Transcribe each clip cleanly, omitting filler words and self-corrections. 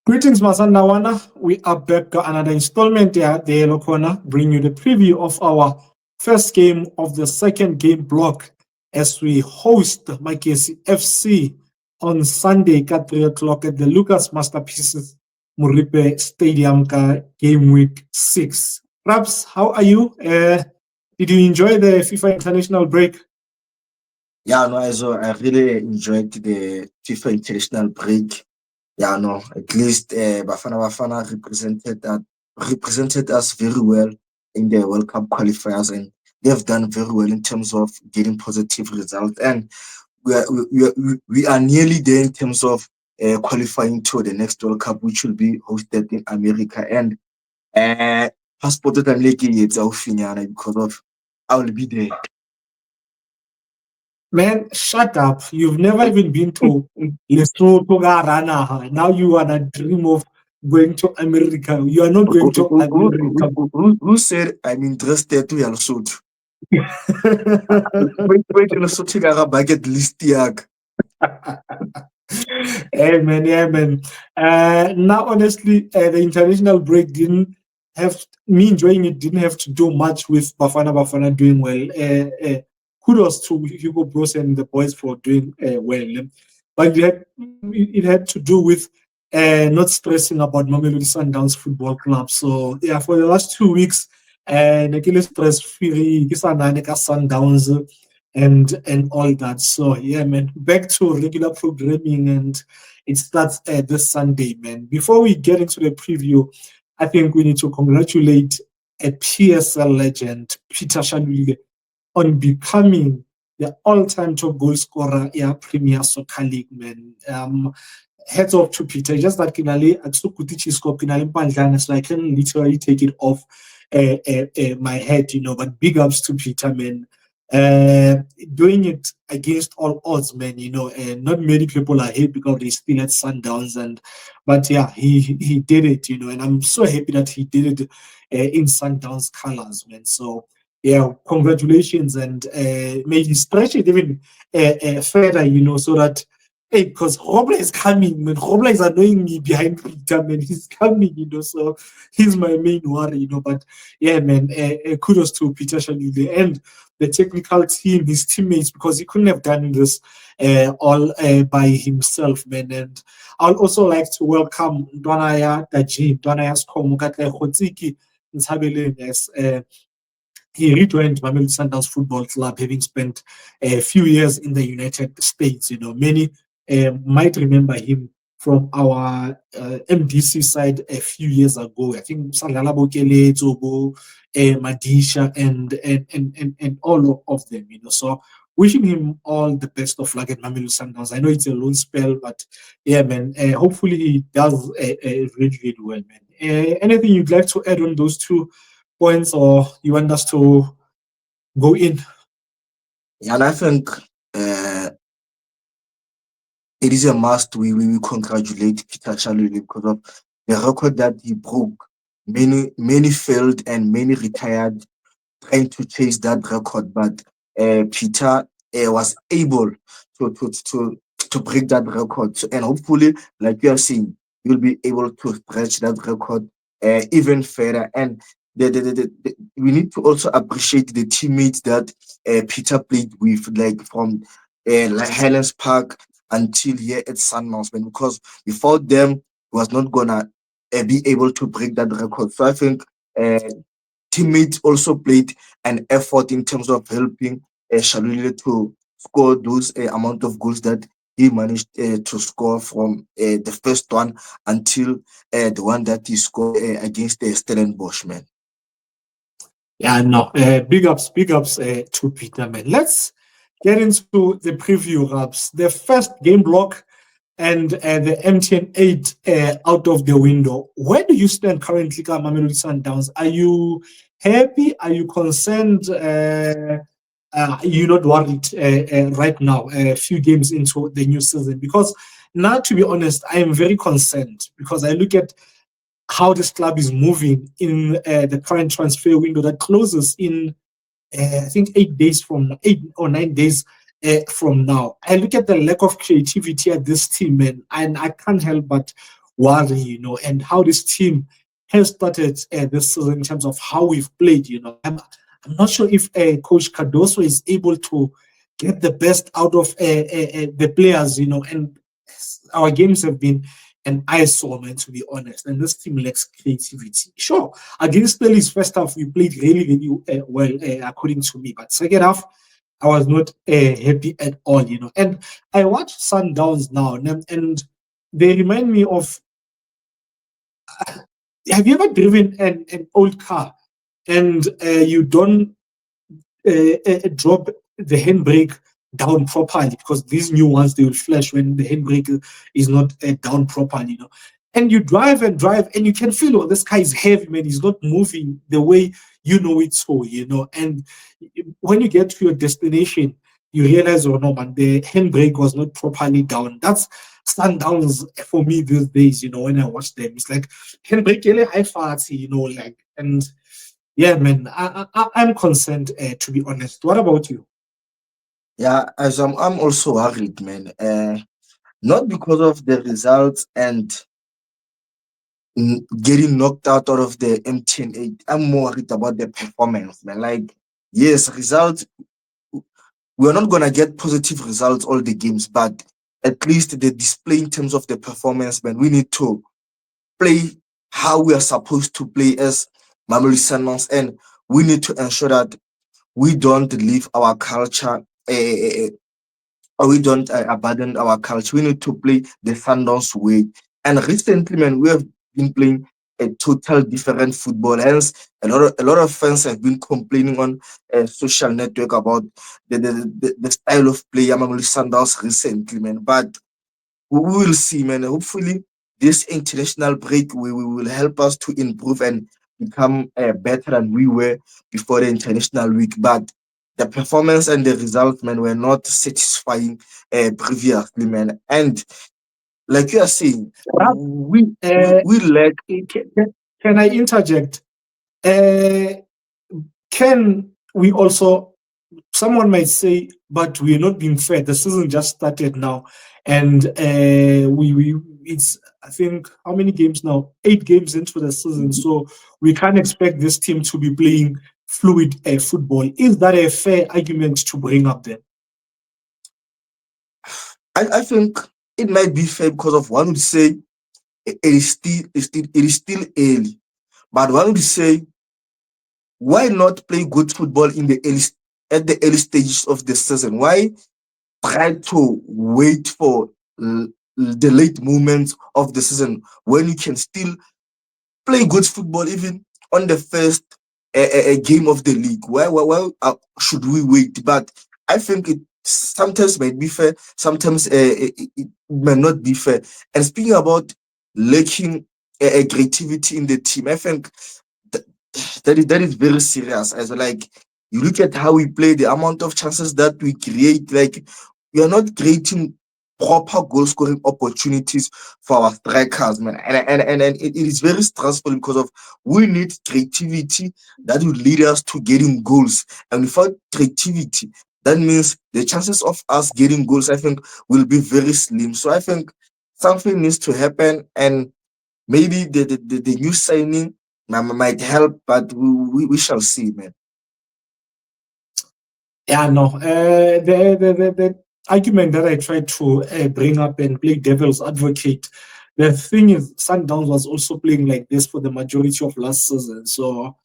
Greetings, Masandawana. We are back to another installment here at the Yellow Corner, bring you the preview of our first game of the second game block as we host Makesi FC on Sunday at 3 o'clock at the Lucas Masterpieces Muripe Stadium game week 6. Raps, how are you? Did you enjoy the FIFA international break? Yeah, no, I really enjoyed the FIFA international break. Yeah, no, at least Bafana represented us very well in the World Cup qualifiers, and they have done very well in terms of getting positive results. And we are nearly there in terms of qualifying to the next World Cup, which will be hosted in America. And passport that I'm making it's because of I will be there. Man, shut up. You've never even been to Lesotho, Ghana. Now you wanna dream of going to America. You are not going to America. Who said I'm interested to Lesotho? Wait Lesotho ka ga bucket list yak. Amen, amen. Now, honestly, the international break didn't have me enjoying it. Didn't have to do much with Bafana doing well. Kudos to Hugo Bros and the boys for doing well. But it had to do with not stressing about Mamelodi Sundowns Football Club. So yeah, for the last 2 weeks, nakile stress free, Sundowns and all that. So yeah, man, back to regular programming, and it starts this Sunday, man. Before we get into the preview, I think we need to congratulate a PSL legend, Peter Shalulile, on becoming the all-time top goal scorer in Premier Soccer League, man. Heads off to Peter. Just that Kinali at Sukutichisko Kinali Pandlana, so I can literally take it off my head, But big ups to Peter, man. Doing it against all odds, man, and not many people are here because they still at Sundowns, but yeah, he did it, and I'm so happy that he did it in Sundowns colors, man. So yeah, congratulations, and maybe stretch it even further, so that hey, because Robler is coming, man. Robler is annoying me behind Peter, man. He's coming, so he's my main worry, But yeah, man, kudos to Peter Shalule and the technical team, his teammates, because he couldn't have done this all by himself, man. And I'd also like to welcome Dwanaya Daji, Dwanaya Skomukate Khotsiki Ntshabeleng as he rejoined Mamelodi Sundowns Football Club, having spent a few years in the United States. Many might remember him from our MDC side a few years ago. I think Salala Bokele, Zobo, Madisha, and all of them. So wishing him all the best of luck at Mamelodi Sundowns. I know it's a loan spell, but yeah, man. Hopefully he does really, really well, man. Anything you'd like to add on those 2 points, or you want us to go in? Yeah, and I think it is a must. We congratulate Peter Shalule because of the record that he broke. Many failed and many retired trying to chase that record, but Peter was able to break that record. So, and hopefully, like you have seen, you'll be able to stretch that record even further. And we need to also appreciate the teammates that Peter played with, like from like Helens Park until here at Sun Mountain, because without them, he was not gonna be able to break that record. So I think teammates also played an effort in terms of helping Shalule to score those amount of goals that he managed to score from the first one until the one that he scored against Stellenbosch, man. Yeah, no, big ups to Peter, man. Let's get into the preview, Raps. The first game block and the MTN 8 out of the window. Where do you stand currently, Mamelodi Sundowns? Are you happy? Are you concerned? You're not worried right now, a few games into the new season? Because now, to be honest, I am very concerned because I look at how this club is moving in the current transfer window that closes in, I think, 8 or 9 days from now. I look at the lack of creativity at this team, man, and I can't help but worry, and how this team has started this season in terms of how we've played. I'm not sure if Coach Cardoso is able to get the best out of the players, and our games have been an eyesore, man, to be honest. And this team lacks creativity. Sure, against Phillies, first half, we played really, really well, according to me. But second half, I was not happy at all, And I watch Sundowns now, and they remind me of. Have you ever driven an old car and you don't drop the handbrake down properly, because these new ones, they will flash when the handbrake is not down properly, and you drive and drive and you can feel, oh, this car is heavy, man, he's not moving the way you know it's so, and when you get to your destination, you realize, oh no, man, the handbrake was not properly down. That's Sundowns for me these days, when I watch them. It's like handbrake really high fast, like, and yeah, man, I'm concerned, to be honest. What about you? Yeah, as I'm also worried, man. Not because of the results and getting knocked out of the MTN8. I'm more worried about the performance, man. Like, yes, results, we're not gonna get positive results all the games, but at least the display in terms of the performance, man, we need to play how we are supposed to play as Mamelodi Sundowns, and we need to ensure that we don't leave our culture, or we don't abandon our culture. We need to play the Sundowns way. And recently, man, we have been playing a total different football. Hence, a lot of fans have been complaining on social network about the style of play among the Sundowns recently, man. But we will see, man. Hopefully, this international break will help us to improve and become better than we were before the international week. But the performance and the results, man, were not satisfying previously, man. And like you are saying, Ralph, we lack. can I interject? Uh, can we also, someone might say, but we're not being fair. The season just started now, and we it's, I think, how many games now? 8 games into the season, so we can't expect this team to be playing fluid football. Is that a fair argument to bring up then? I think it might be fair because of one would say it is still early, but one would say, why not play good football at the early stages of the season? Why try to wait for the late moments of the season when you can still play good football even on the first game of the league? Why should we wait? But I think it sometimes might be fair, sometimes it may not be fair. And speaking about lacking creativity in the team, I think th- that is very serious. As like, you look at how we play, the amount of chances that we create, like, we are not creating proper goal scoring opportunities for our strikers, man. And it is very stressful because of, we need creativity that will lead us to getting goals. And without creativity, that means the chances of us getting goals, I think, will be very slim. So I think something needs to happen, and maybe the new signing might help, but we shall see, man. Yeah, no. The argument that I tried to bring up and play devil's advocate, the thing is, Sundowns was also playing like this for the majority of last season. So,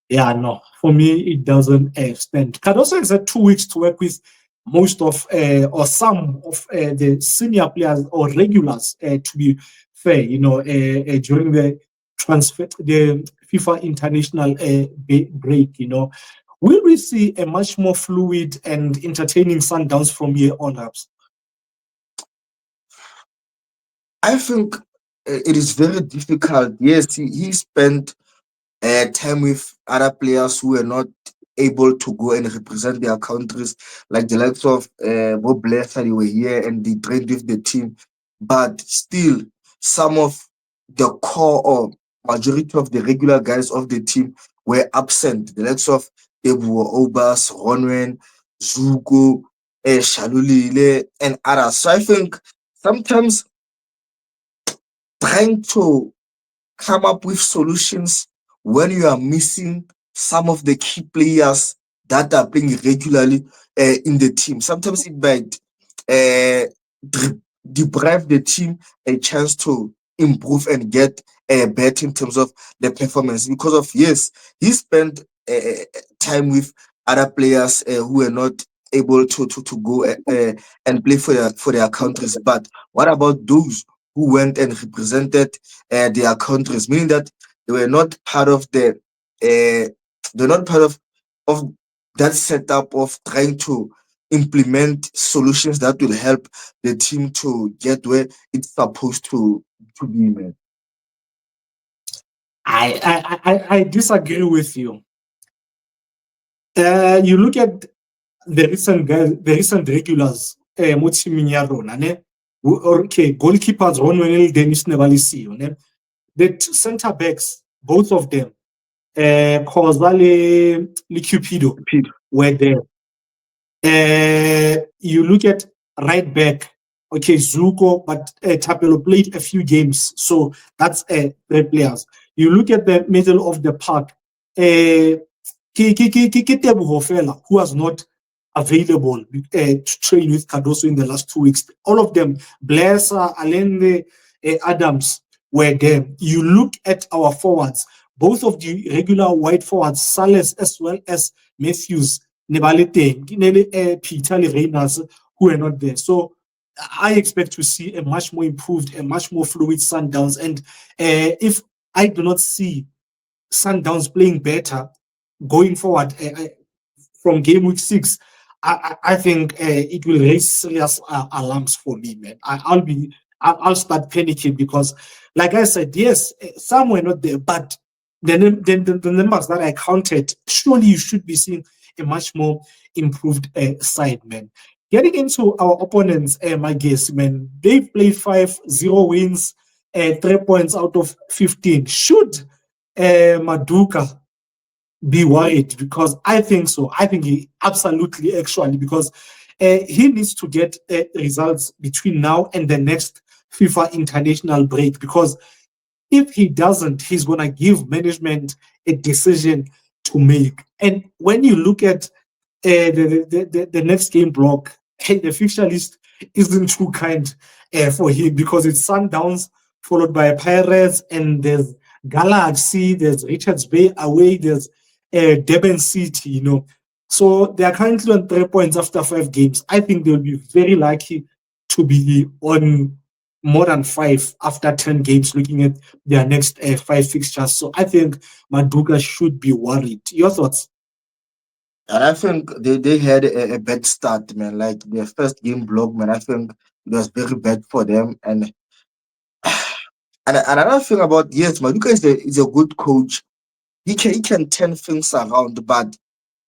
yeah, no. For me, it doesn't stand. Cardoso has had 2 weeks to work with most of or some of the senior players or regulars, to be fair, during the FIFA international break, Will we see a much more fluid and entertaining Sundowns from here on, Raps? I think it is very difficult. Yes, he spent time with other players who were not able to go and represent their countries, like the likes of Bob Blair. They were here and they trained with the team, but still, some of the core or majority of the regular guys of the team were absent. The likes of Ebu Obas, Ronwen, Zuko, Shalulile, and others. So I think sometimes trying to come up with solutions when you are missing some of the key players that are playing regularly in the team. Sometimes it might uh, deprive the team a chance to improve and get better in terms of the performance because of yes, he spent time with other players who were not able to go and play for their countries. But what about those who went and represented their countries, meaning that they were not part of they're not part of that setup of trying to implement solutions that will help the team to get where it's supposed to be, man. I disagree with you. You look at the recent guys, the recent regulars, mo teaming ya rona, ne? Okay, goalkeepers, Ronwen Dennis Nevalisiyo, ne? The center backs, both of them, Kozale Cupido Repeat. were there. You look at right back, okay, Zuko, but Tapelo played a few games, so that's three players. You look at the middle of the park, Teboho fella, who was not available to train with Cardoso in the last 2 weeks. All of them, Blesser, Allende, Adams, were there. You look at our forwards, both of the regular white forwards, Sales as well as Matthews, Nebalete, Peter Reynolds, who are not there. So I expect to see a much more improved, a much more fluid Sundowns. And if I do not see Sundowns playing better going forward from game week 6, I think it will raise serious alarms for me, man. I'll start panicking because, like I said, yes, some were not there, but the numbers that I counted, surely you should be seeing a much more improved side, man. Getting into our opponents, my guess, man, they've played 5-0 wins, 3 points out of 15. Should Maduka be worried? Because I think so. I think he absolutely, actually, because he needs to get results between now and the next FIFA international break. Because if he doesn't, he's going to give management a decision to make. And when you look at the next game block, the fixture list isn't too kind for him because it's Sundowns followed by Pirates, and there's Galaxy, there's Richards Bay away, there's Durban City, you know. So they are currently on 3 points after 5 games. I think they'll be very lucky to be on more than 5 after 10 games, looking at their next 5 fixtures. So I think Maduka should be worried. Your thoughts? And I think they had a bad start, man. Like their first game block, man. I think it was very bad for them. And another thing about yes, Maduka is a good coach. He can turn things around, but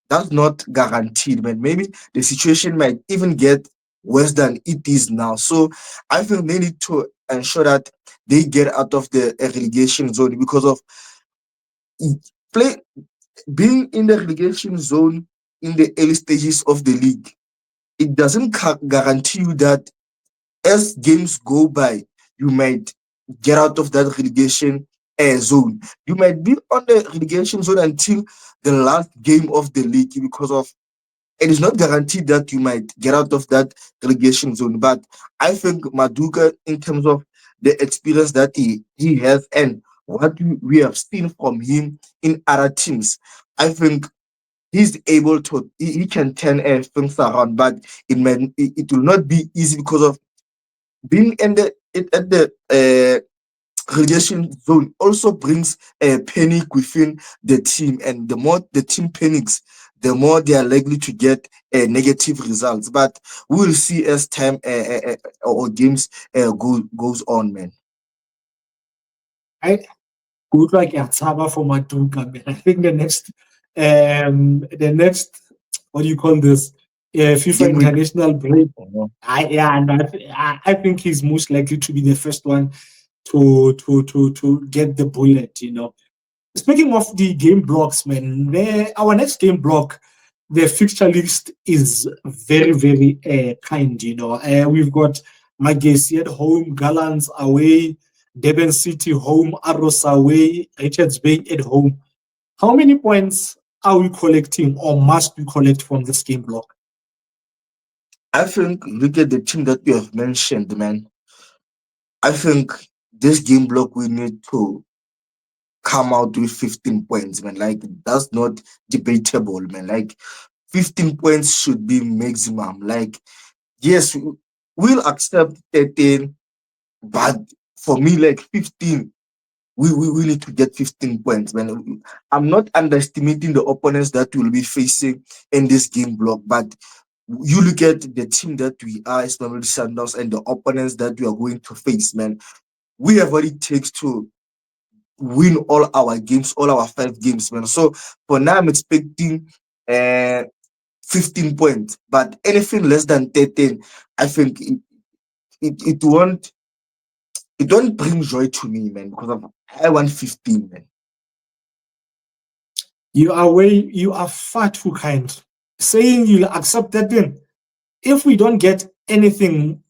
that's not guaranteed, man. Maybe the situation might even get worse than it is now. So I think they need to ensure that they get out of the relegation zone because of play being in the relegation zone in the early stages of the league. It doesn't guarantee you that as games go by, you might get out of that relegation zone. You might be on the relegation zone until the last game of the league because of it is not guaranteed that you might get out of that relegation zone. But I think Maduka, in terms of the experience that he has and what we have seen from him in other teams, I think he's able to he can turn things around. But it will not be easy because of being in at the relegation zone also brings a panic within the team, and the more the team panics, the more they are likely to get negative results. But we will see as time or games goes on, man. I good like Yatsaba for Maduka, man. I think the next what do you call this? FIFA Game week. international break. Mhm. I think he's most likely to be the first one to get the bullet, you know. Speaking of the game blocks, man, our next game block, the fixture list is very, very kind, you know. We've got Magesi at home, Gallants away, Durban City home, Arrows away, Richards Bay at home. How many points are we collecting or must we collect from this game block? I think look at the team that you have mentioned, man. I think this game block we need to come out with 15 points, man. Like that's not debatable, man. Like 15 points should be maximum. Like, yes, we'll accept 13, but for me, like 15, we need to get 15 points, man. I'm not underestimating the opponents that we'll be facing in this game block, but you look at the team that we are as Mamelodi Sundowns and the opponents that we are going to face, man. We have what it takes to win all our games, all our 5 games, man. So for now, I'm expecting uh 15 points, but anything less than 13, I think it won't bring joy to me, man, because I want 15, man. You are far too kind. Saying you'll accept that thing. If we don't get anything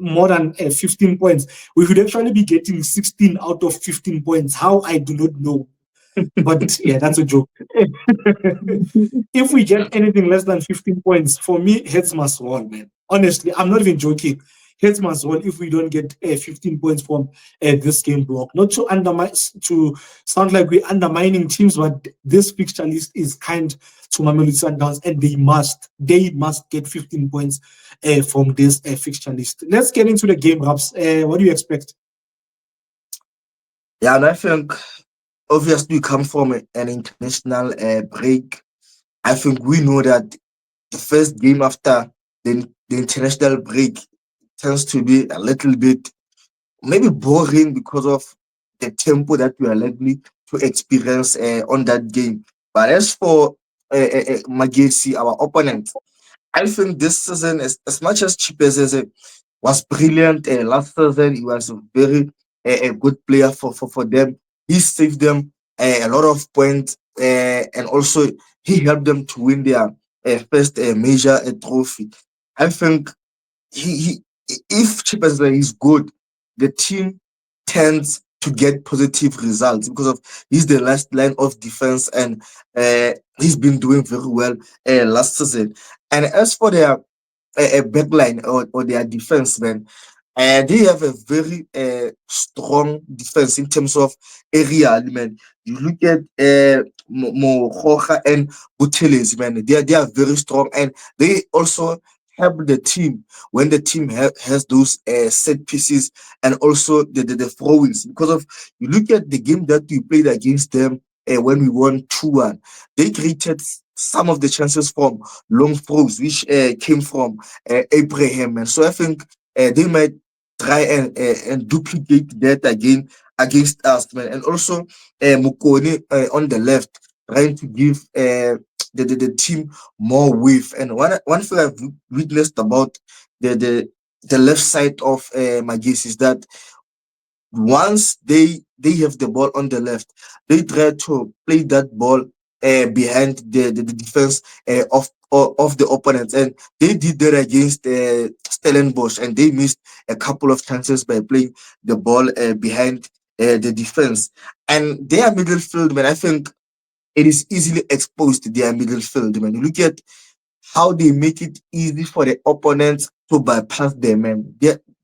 more than 15 points, we should actually be getting 16 out of 15 points. How, I do not know. But yeah, that's a joke. If we get anything less than 15 points, for me, heads must roll, man. Honestly, I'm not even joking. Heads must roll if we don't get 15 points from this game block. Not to undermine, to sound like we're undermining teams, but this fixture list is kind to Mamelodi Sundowns, and they must get 15 points from this fixture list. Let's get into the game wraps. What do you expect? Yeah, and I think obviously we come from an international break. I think we know that the first game after the international break tends to be a little bit maybe boring because of the tempo that we are likely to experience on that game. But as for Magesi, our opponent, I think this season, as much as Chipese was brilliant last season, he was a very a good player for them. He saved them a lot of points, and also he helped them to win their first major trophy. I think he if Chipesle is good, the team tends to get positive results because of he's the last line of defense, and he's been doing very well last season. And as for their backline or their defense, man, they have a very strong defense in terms of area, man. You look at Mojoka and Buteles, man. They are very strong, and they also help the team when the team has those set pieces and also the throw-ins. Because of you look at the game that we played against them when we won 2-1, they created some of the chances from long throws, which came from Abraham. And so I think they might try and duplicate that again against us, man. And also Mukone on the left, trying to give the team more width. And one thing I've witnessed about the left side of Magis is that once they have the ball on the left, they try to play that ball behind the defense of the opponents, and they did that against Stellenbosch, and they missed a couple of chances by playing the ball behind the defense. And their middle field, man, I think it is easily exposed to their middle field, man. You look at how they make it easy for the opponents to bypass them, man.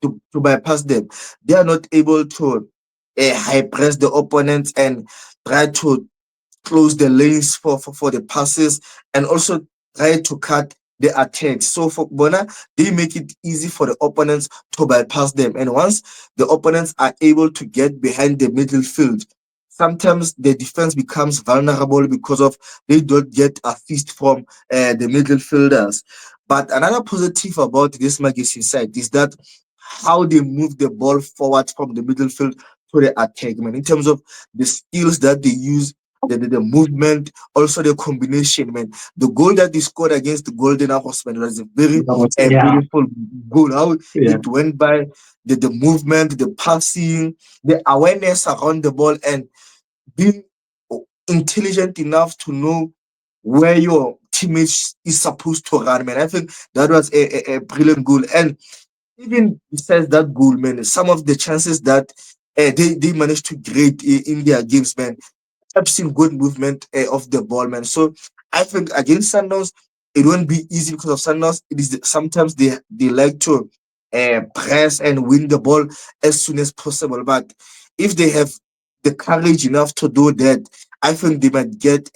To bypass them. They are not able to high press the opponents and try to close the lanes for the passes, and also try to cut the attacks. So for Bona, they make it easy for the opponents to bypass them. And once the opponents are able to get behind the middle field, sometimes the defense becomes vulnerable because of they don't get assist from the midfielders. But another positive about this Magazine side is that how they move the ball forward from the middle field to the attack, man. In terms of the skills that they use, the movement, also the combination, man. The goal that they scored against the Golden Arrows, man, was a very Yeah, beautiful goal. How yeah. it went by, the movement, the passing, the awareness around the ball, and being intelligent enough to know where your teammates is supposed to run, man. I think that was a brilliant goal. And even besides that goal, man, some of the chances that they managed to create in their games, man, I've seen good movement of the ball, man. So I think against Sundowns, it won't be easy because of Sundowns. It is sometimes they like to press and win the ball as soon as possible. But if they have the courage enough to do that, I think they might get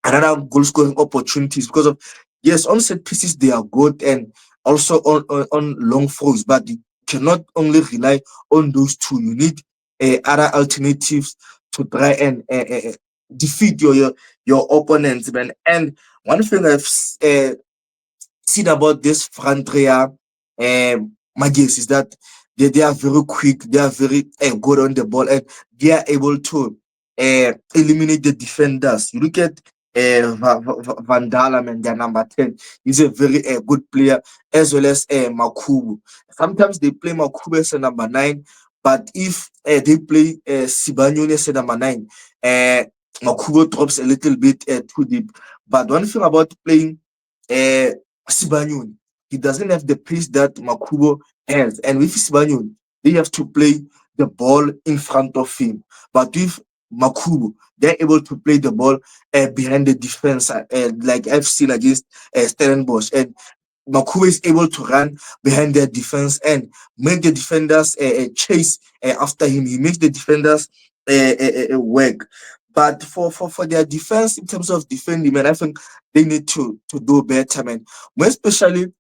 another goal scoring opportunities because of yes, on set pieces they are good and also on long throws, but you cannot only rely on those two. You need other alternatives to try and defeat your opponents, man. And one thing seen about this front three Magis is that they are very quick, they are very good on the ball, and they are able to eliminate the defenders. You look at Van Dalen and their number 10. He's a very good player, as well as Makubu. Sometimes they play Makubu as a number 9, but if they play Sibanyoni as a number 9, uh, Makubu drops a little bit too deep. But one thing about playing uh, Sibanyoni, he doesn't have the pace that Makubo has. And with Sibanyoni, they have to play the ball in front of him. But with Makubo, they're able to play the ball behind the defense, like I've seen against Stellenbosch. And Makubo is able to run behind their defense and make the defenders chase after him. He makes the defenders work. But for their defense, in terms of defending, man, I think they need to do better, man. More especially,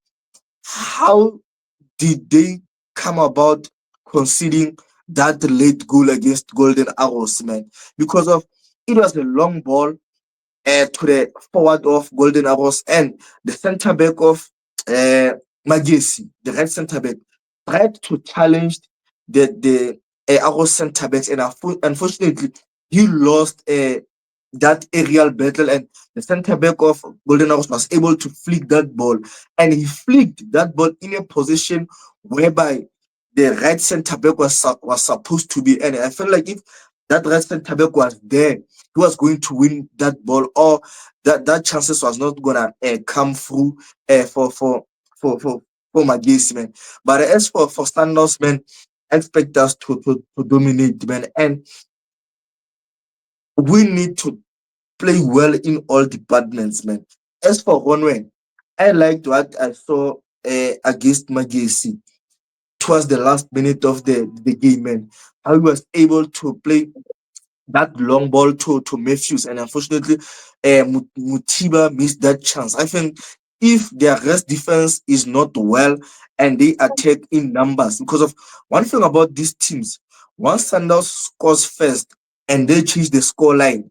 how did they come about conceding that late goal against Golden Arrows, man? Because of it was a long ball to the forward of Golden Arrows and the center back of uh, Magesi, the right center back, tried to challenge the Arrows center backs, and unfortunately, he lost that aerial battle, and the center back of Golden Arrows was able to flick that ball, and he flicked that ball in a position whereby the right center back was supposed to be, and I felt like if that right center back was there, he was going to win that ball, or that chances was not gonna come through for for for Magesi, man. But as for standouts, man, I expect us to dominate, man, and we need to play well in all departments, man. As for Ronwen, I liked what I saw against Magesi towards the last minute of the game, man. How he was able to play that long ball to Matthews, and unfortunately, Mutiba missed that chance. I think if their rest defense is not well and they attack in numbers, because of one thing about these teams, once Sandals scores first and they change the score line,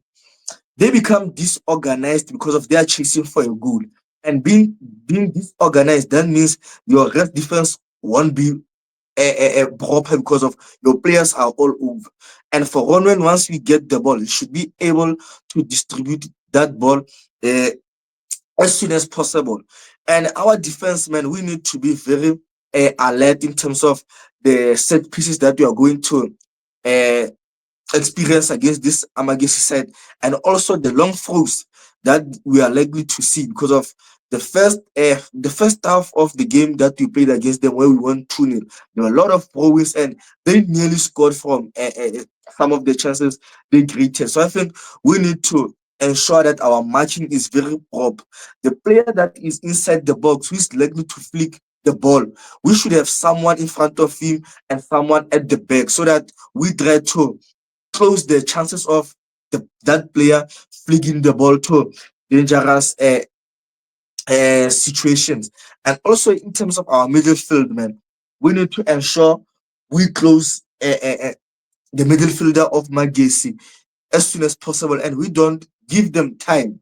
they become disorganized because of their chasing for a goal. And being disorganized, that means your rest defense won't be proper because of your players are all over. And for Ronwen, once we get the ball, you should be able to distribute that ball uh, as soon as possible. And our defense, man, we need to be very alert in terms of the set pieces that we are going to uh, experience against this Amagesi side, and also the long throws that we are likely to see because of the first half of the game that we played against them where we won 2-0. There were a lot of throws and they nearly scored from some of the chances they created. So I think we need to ensure that our marking is very proper. The player that is inside the box who is likely to flick the ball, we should have someone in front of him and someone at the back so that we try to close the chances of that player flicking the ball to dangerous situations. And also in terms of our midfield, man, we need to ensure we close the midfielder of Magesi as soon as possible, and we don't give them time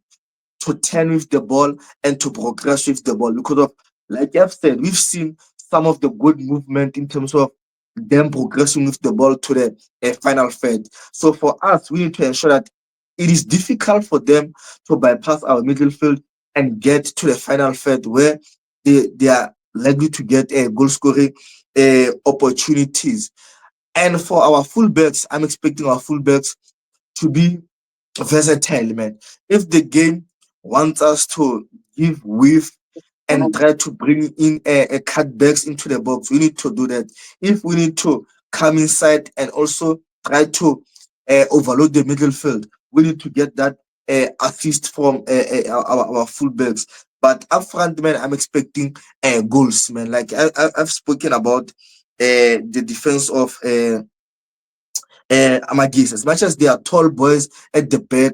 to turn with the ball and to progress with the ball because of, like I've said, we've seen some of the good movement in terms of them progressing with the ball to the final third. So for us, we need to ensure that it is difficult for them to bypass our midfield and get to the final third where they are likely to get goal scoring opportunities. And for our fullbacks, I'm expecting our fullbacks to be versatile, man. If the game wants us to give width and try to bring in a cutbacks into the box. We need to do that. If we need to come inside and also try to overload the middle field, we need to get that assist from our fullbacks. But up front, man, I'm expecting goals, man. Like I've spoken about the defense of Amagis. As much as they are tall boys at the back,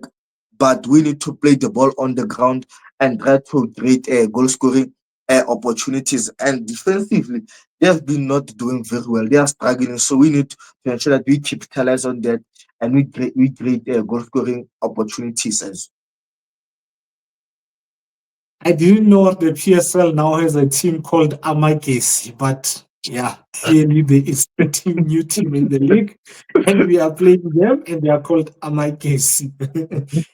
but we need to play the ball on the ground and try to create goal scoring opportunities. And defensively, they have been not doing very well. They are struggling. So we need to ensure that we capitalize on that and we create goal scoring opportunities as I didn't know the PSL now has a team called Amagesi, but yeah, clearly there is a new team in the league, and we are playing them, and they are called Amagesi.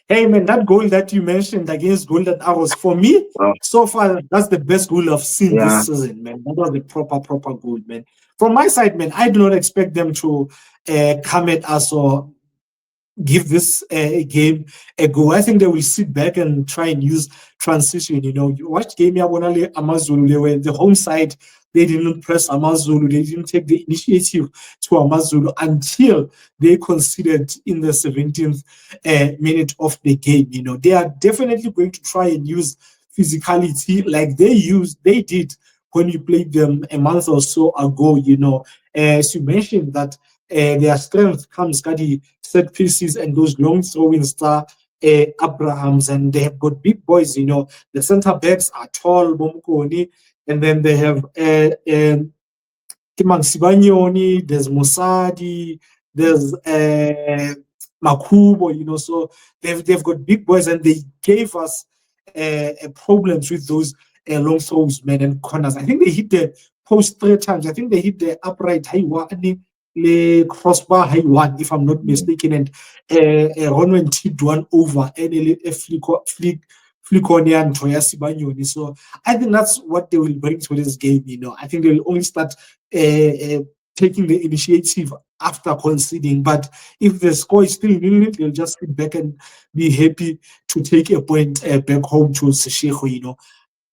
Hey man, that goal that you mentioned against Golden Arrows, for me, well. so far, that's the best goal I've seen Yeah. this season, man. That was a proper goal, man. From my side, man, I do not expect them to come at us or give this game a go. I think they will sit back and try and use transition. You know, you watch game Amazulu, they were the home side. They didn't press Amazulu. They didn't take the initiative to Amazulu until they conceded in the 17th minute of the game. You know, they are definitely going to try and use physicality like they did when you played them a month or so ago. You know, as you mentioned that their strength comes the set pieces and those long throwing star Abrahams, and they have got big boys. You know, the center backs are tall, Bomukoni, and then they have Kimang Sibanyoni, there's Mosadi, there's Makubo, you know, so they've got big boys, and they gave us problems with those long throws, man, and corners. I think they hit the post 3 times. I think they hit the upright high one, the crossbar high one, if I'm not mistaken, and Ronwen tipped one over and a Flickonian Toya Sibanyoni. So I think that's what they will bring to this game. You know, I think they will only start taking the initiative after conceding. But if the score is still nil, they'll just sit back and be happy to take a point back home to Seshego. You know,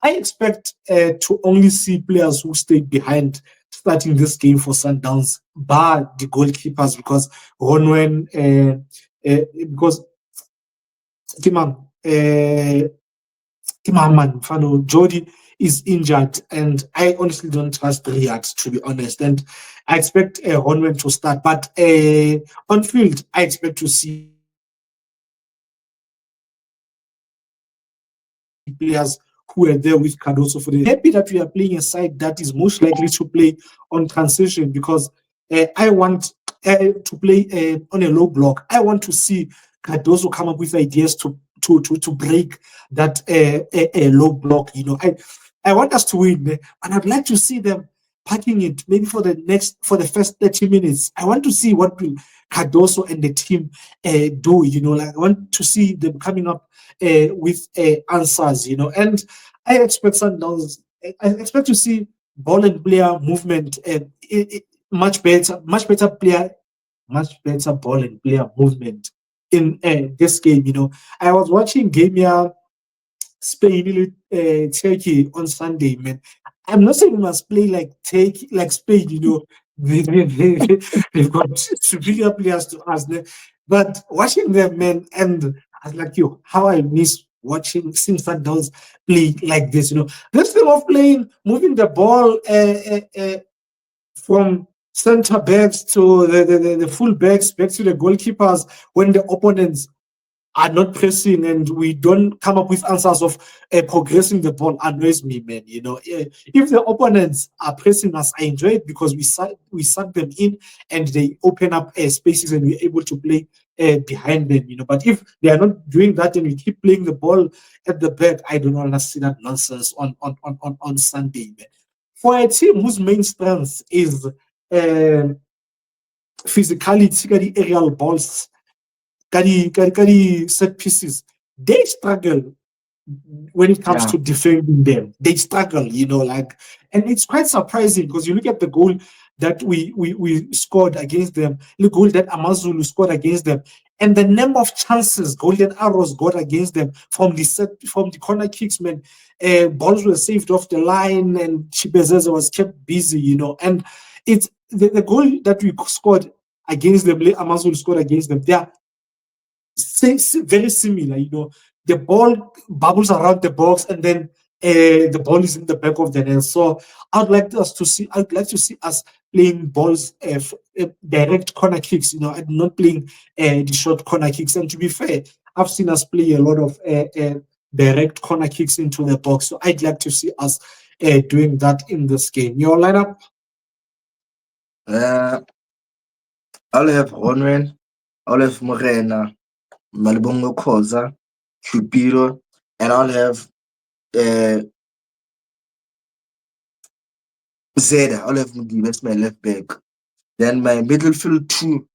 I expect to only see players who stay behind starting this game for Sundowns, bar the goalkeepers, because Ronwen, because Timam, Timmerman, Fano, Jody is injured, and I honestly don't trust Riyad, to be honest. And I expect Ronwen to start, but on field, I expect to see players who are there with Cardoso for the happy that we are playing a side that is most likely to play on transition, because I want to play on a low block. I want to see Cardoso come up with ideas to break that low block. You know, I want us to win, and I'd like to see them packing it maybe for the first 30 minutes. I want to see what will Cardoso and the team do. You know, like I want to see them coming up with answers. You know, and I expect Sundowns. I expect to see ball and player movement much better ball and player movement in this game. You know, I was watching Gamia Spain Turkey on Sunday, man. I'm not saying we must play like Turkey, like Spain, you know. They've got superior players to us, but watching them, man, and I was like, yo, how I miss watching seeing Sundowns play like this, you know. This thing of playing, moving the ball from center backs to the full backs, back to the goalkeepers when the opponents are not pressing and we don't come up with answers of progressing the ball annoys me, man. You know, if the opponents are pressing us, I enjoy it because we suck them in and they open up spaces and we're able to play behind them. You know, but if they are not doing that and we keep playing the ball at the back, I don't want to see that nonsense on Sunday, man. For a team whose main strength is physicality, aerial balls, set pieces, they struggle when it comes to defending them. They struggle, you know, like, and it's quite surprising because you look at the goal that we scored against them, the goal that Amazulu scored against them. and the number of chances golden arrows got against them from the corner kicks, man. Balls were saved off the line, and Chibezeze was kept busy, you know. And it's the goal that we scored against them, Amazulu scored against them. They are very similar, you know. The ball bubbles around the box, and then the ball is in the back of the net. So I'd like to see us playing balls, direct corner kicks, you know, and not playing the short corner kicks. And to be fair, I've seen us play a lot of direct corner kicks into the box. So I'd like to see us doing that in this game. Your lineup? I'll have Ronwen, I'll have Morena, Malibongo Khoza, Cupido, and I'll have Zeda. I'll have Mugi. That's my left back. Then my midfield two,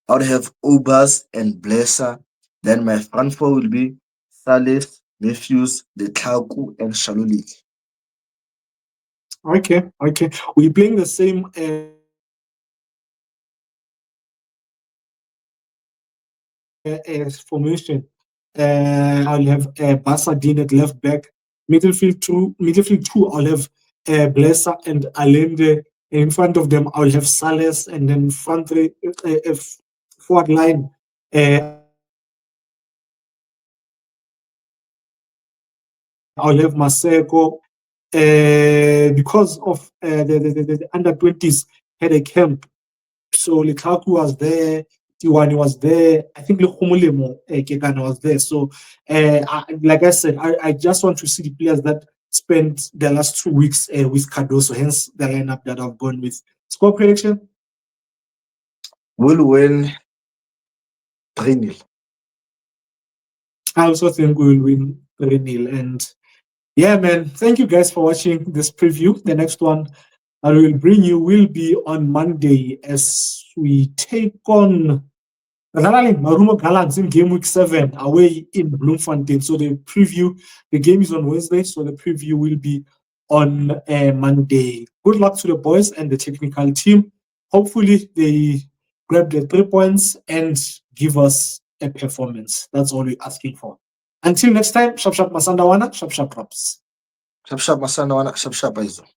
I'll have Obas and Blesser. Then my front four will be Salis, Matthews, Letlaku, and Shalulik. Okay. We're playing the same formation. I'll have Basadine at left back. Midfield two, I'll have Blesser and Allende. In front of them, I'll have Sales, and then front forward line. I'll have Maseko. Because of the under-20s had a camp, so Lukaku was there, Tiwani was there, I think Lekhumulemo Kekana was there. So, like I said, I just want to see the players that spent the last 2 weeks with Cardoso, hence the lineup that I've gone with. Score prediction? We'll win 3-0. I also think we will win 3-0. And yeah, man, thank you guys for watching this preview. The next one I will bring you will be on Monday as we take on Marumo Gallants in game week 7 away in Bloemfontein. So the game is on Wednesday, so the preview will be on Monday. Good luck to the boys and the technical team. Hopefully they grab the 3 points and give us a performance. That's all we're asking for. Until next time, Shap Masandawana, Shap Props. Shap Masandawana, Shap Aizo.